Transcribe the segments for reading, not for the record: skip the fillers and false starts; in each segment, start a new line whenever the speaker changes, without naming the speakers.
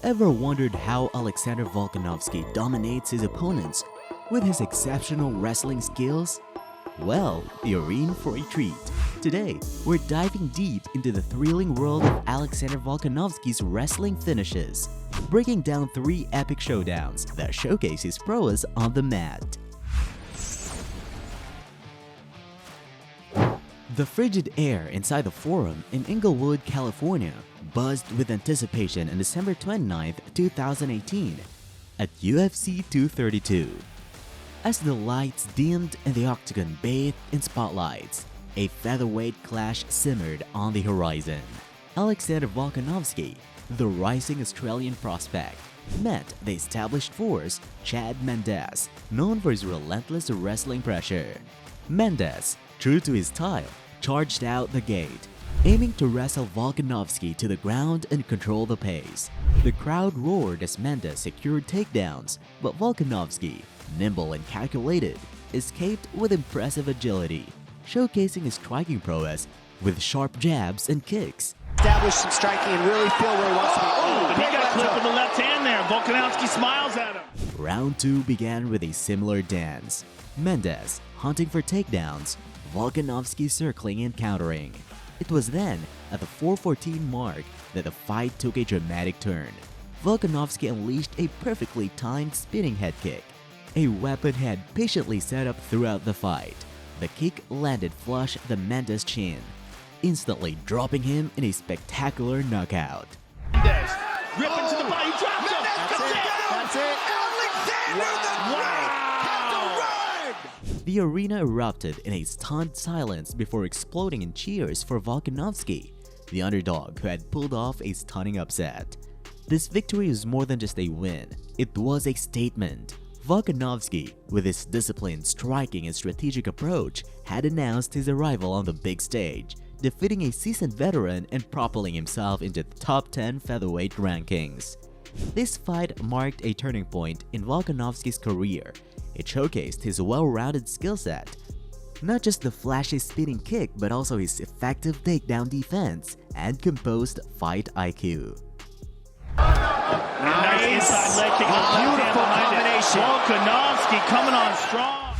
Ever wondered how Alexander Volkanovski dominates his opponents with his exceptional wrestling skills? Well, you're in for a treat. Today, we're diving deep into the thrilling world of Alexander Volkanovski's wrestling finishes, breaking down 3 epic showdowns that showcase his prowess on the mat. The frigid air inside the Forum in Inglewood, California buzzed with anticipation on December 29, 2018 at UFC 232. As the lights dimmed and the Octagon bathed in spotlights, a featherweight clash simmered on the horizon. Alexander Volkanovski, the rising Australian prospect, met the established force Chad Mendes, known for his relentless wrestling pressure. Mendes, true to his style, charged out the gate, aiming to wrestle Volkanovski to the ground and control the pace. The crowd roared as Mendes secured takedowns, but Volkanovski, nimble and calculated, escaped with impressive agility, showcasing his striking prowess with sharp jabs and kicks.
Establish some striking and really feel where he wants to be.
He got clipped with the left hand there. Volkanovski smiles at him.
Round 2 began with a similar dance. Mendes hunting for takedowns, Volkanovski circling and countering. It was then, at the 4:14 mark, that the fight took a dramatic turn. Volkanovski unleashed a perfectly timed spinning head kick, a weapon he had patiently set up throughout the fight. The kick landed flush at the Mendes' chin, instantly dropping him in a spectacular knockout.
Mendes ripping to the body, dropped him.
That's it.
The arena erupted in a stunned silence before exploding in cheers for Volkanovski, the underdog who had pulled off a stunning upset. This victory was more than just a win, it was a statement. Volkanovski, with his disciplined striking and strategic approach, had announced his arrival on the big stage, defeating a seasoned veteran and propelling himself into the top 10 featherweight rankings. This fight marked a turning point in Volkanovski's career. It showcased his well-rounded skill set, not just the flashy spinning kick but also his effective takedown defense and composed fight IQ.
Nice inside leg kick.
Beautiful combination.
Volkanovski coming on strong.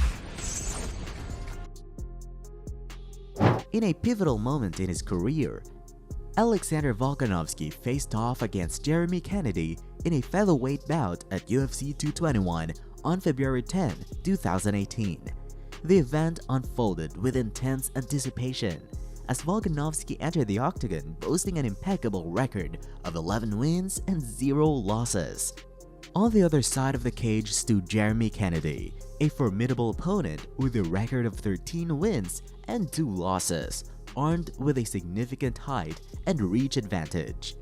In a pivotal moment in his career, Alexander Volkanovski faced off against Jeremy Kennedy in a featherweight bout at UFC 221 on February 10, 2018. The event unfolded with intense anticipation as Volkanovski entered the Octagon boasting an impeccable record of 11 wins and 0 losses. On the other side of the cage stood Jeremy Kennedy, a formidable opponent with a record of 13 wins and 2 losses, armed with a significant height and reach advantage.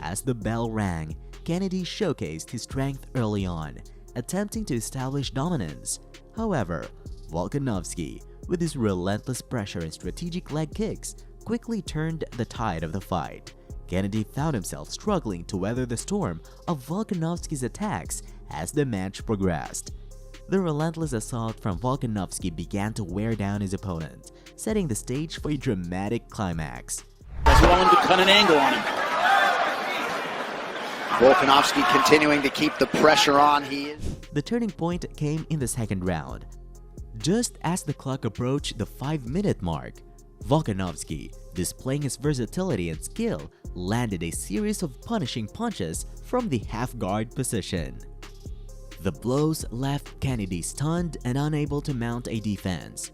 As the bell rang, Kennedy showcased his strength early on, attempting to establish dominance. However, Volkanovski, with his relentless pressure and strategic leg kicks, quickly turned the tide of the fight. Kennedy found himself struggling to weather the storm of Volkanovski's attacks as the match progressed. The relentless assault from Volkanovski began to wear down his opponent, setting the stage for a dramatic climax.
He's willing to cut an angle on him. Volkanovski continuing to keep the pressure on.
The turning point came in the second round. Just as the clock approached the 5-minute mark, Volkanovski, displaying his versatility and skill, landed a series of punishing punches from the half-guard position. The blows left Kennedy stunned and unable to mount a defense.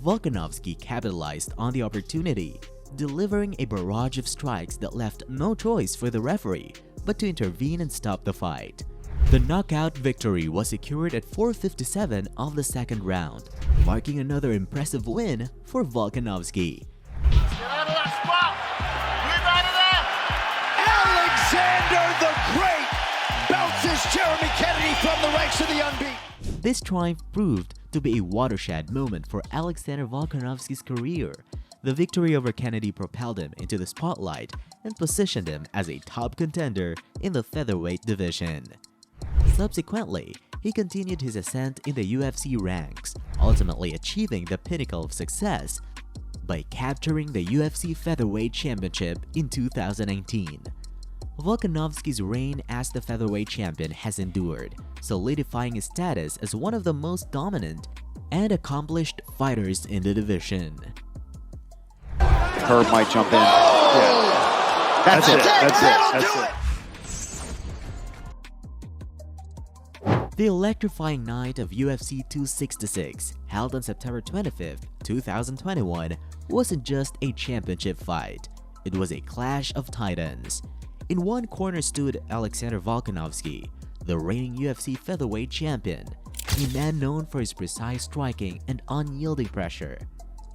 Volkanovski capitalized on the opportunity, delivering a barrage of strikes that left no choice for the referee but to intervene and stop the fight. The knockout victory was secured at 4:57 of the second round, marking another impressive win for Volkanovski.
Alexander the Great bounces Jeremy Kennedy from the ranks of the unbeaten.
This triumph proved to be a watershed moment for Alexander Volkanovski's career. The victory over Kennedy propelled him into the spotlight and positioned him as a top contender in the featherweight division. Subsequently, he continued his ascent in the UFC ranks, ultimately achieving the pinnacle of success by capturing the UFC Featherweight Championship in 2019. Volkanovski's reign as the featherweight champion has endured, solidifying his status as one of the most dominant and accomplished fighters in the division.
Herb might jump in. Yeah. That's it.
The electrifying night of UFC 266, held on September 25, 2021, wasn't just a championship fight. It was a clash of titans. In one corner stood Alexander Volkanovski, the reigning UFC featherweight champion, a man known for his precise striking and unyielding pressure.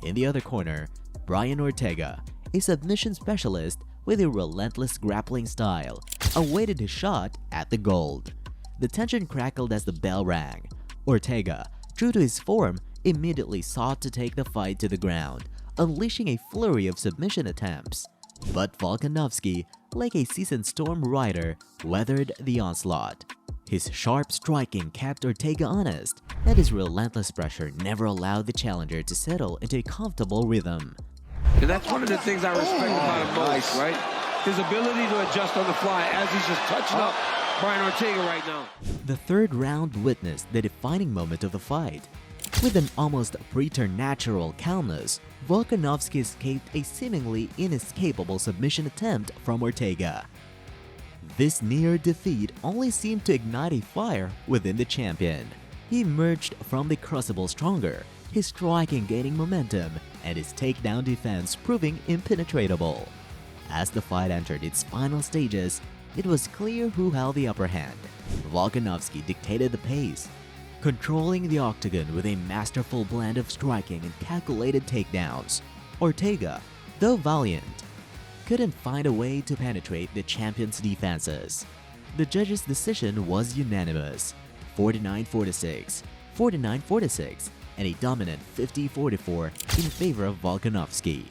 In the other corner, Brian Ortega, a submission specialist with a relentless grappling style, awaited his shot at the gold. The tension crackled as the bell rang. Ortega, true to his form, immediately sought to take the fight to the ground, unleashing a flurry of submission attempts. But Volkanovski, like a seasoned storm rider, weathered the onslaught. His sharp striking kept Ortega honest, and his relentless pressure never allowed the challenger to settle into a comfortable rhythm.
And that's one of the things I respect about him most, right? His ability to adjust on the fly as he's just touching up Brian Ortega right now.
The third round witnessed the defining moment of the fight. With an almost preternatural calmness, Volkanovski escaped a seemingly inescapable submission attempt from Ortega. This near defeat only seemed to ignite a fire within the champion. He emerged from the crucible stronger, his striking gaining momentum and his takedown defense proving impenetrable. As the fight entered its final stages, it was clear who held the upper hand. Volkanovski dictated the pace, controlling the octagon with a masterful blend of striking and calculated takedowns. Ortega, though valiant, couldn't find a way to penetrate the champion's defenses. The judges' decision was unanimous, 49-46, 49-46, and a dominant 50-44 in favor of Volkanovski.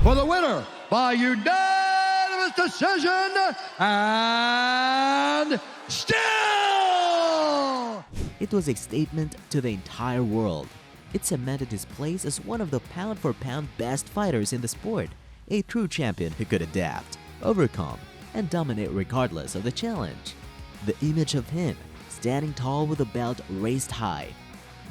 For the winner by unanimous decision, and still!
It was a statement to the entire world. It cemented his place as one of the pound-for-pound best fighters in the sport, a true champion who could adapt, overcome, and dominate regardless of the challenge. The image of him, standing tall with the belt raised high,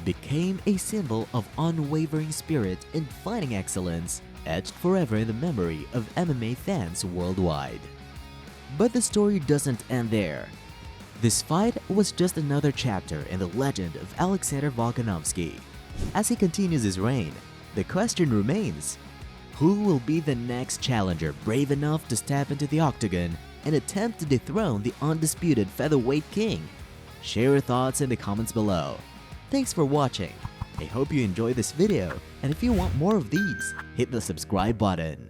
became a symbol of unwavering spirit and fighting excellence, etched forever in the memory of MMA fans worldwide. But the story doesn't end there. This fight was just another chapter in the legend of Alexander Volkanovski. As he continues his reign, the question remains: who will be the next challenger brave enough to step into the octagon and attempt to dethrone the undisputed featherweight king? Share your thoughts in the comments below. Thanks for watching. I hope you enjoyed this video, and if you want more of these, hit the subscribe button.